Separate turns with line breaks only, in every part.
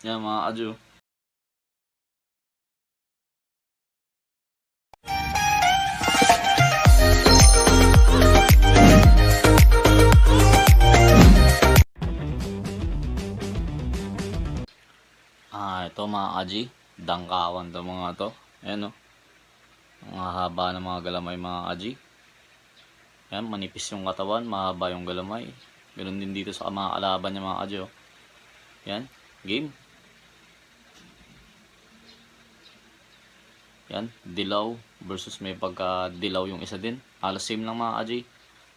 Yan mga adyo. Ito mga kaji, dangkawan to mga to. Ayan o. Ang haba ng mga galamay mga kaji. Ayan, manipis yung katawan, mahaba yung galamay. Ganun din dito sa mga kalaban niya mga kaji o. Ayan, game. Yan, dilaw versus may pagka-dilaw yung isa din. Halos same lang mga kaji.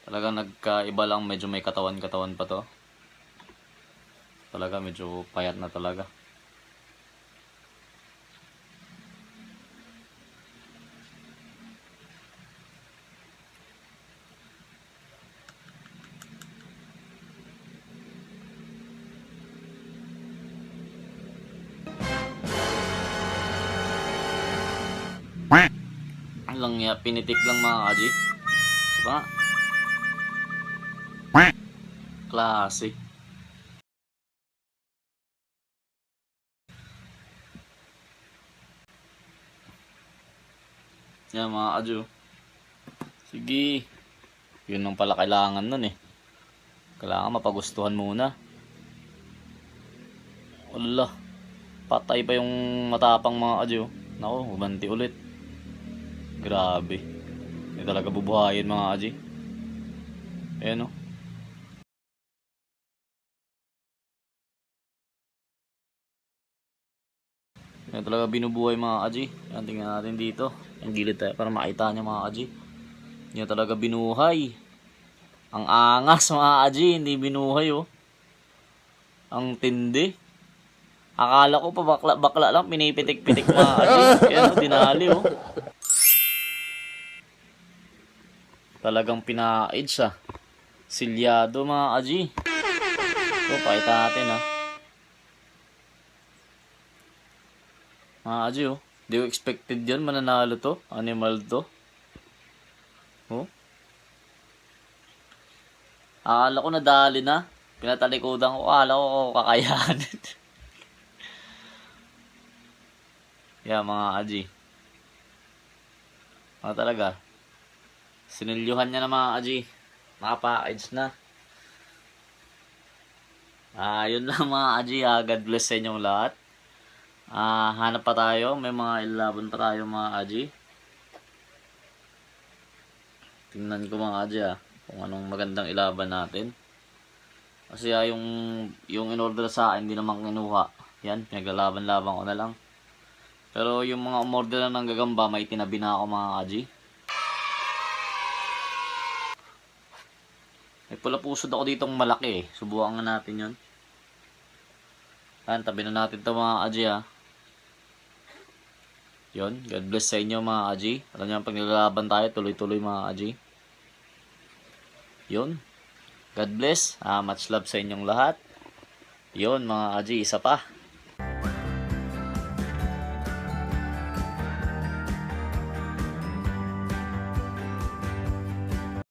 Talagang nagkaiba lang, medyo may katawan-katawan pa to. Talaga medyo payat na talaga. Lang ya, pinitik lang mga kaji. Diba? Klase. Yan mga kaji. Sige. Yun lang pala kailangan nun eh. Kailangan mapagustuhan muna. Wala. Patay pa yung matapang mga kaji. Naku, umanti ulit. Grabe. Hindi talaga bubuhayin mga kaji. Ayan o. Yan talaga binubuhay mga kaji. Yan, tingnan natin dito. Ang gilid tayo para makita nyo mga kaji. Yan talaga binuhay. Ang angas mga kaji. Hindi binuhay oh. Ang tindi. Akala ko pa bakla lang. Pinipitik-pitik mga kaji. Yan o, dinali oh. Talagang pina-age ah. Silyado mga kaji. So, pakita natin ah. Mga kaji oh. Di ko expected yan. Mananalo to. Animal to. Oh. Akala ko nadali na. Pinatalikodan ko. Akala ko kakayanin. Yeah, mga kaji. Talaga. Sinilyuhan niya na mga kaji. Mapa-age na. Yun lang mga kaji. God bless sa inyong lahat. Hanap pa tayo. May mga ilaban pa tayo mga kaji. Tingnan ko mga kaji kung anong magandang ilaban natin. Kasi yung in-order sa akin, hindi naman kinuha. Yan, naglalaban-laban ko na lang. Pero yung mga umorder na ng gagamba, may tinabi na ako mga kaji. May pula pusod ako ditong malaki eh. Subukan nga natin yun. Yan, tabi na natin ito mga kaji Yun, God bless sa inyo mga kaji. Alam niyo, pag nilalaban tayo, tuloy-tuloy mga kaji. Yun. God bless. Much love sa inyong lahat. Yun mga kaji, isa pa.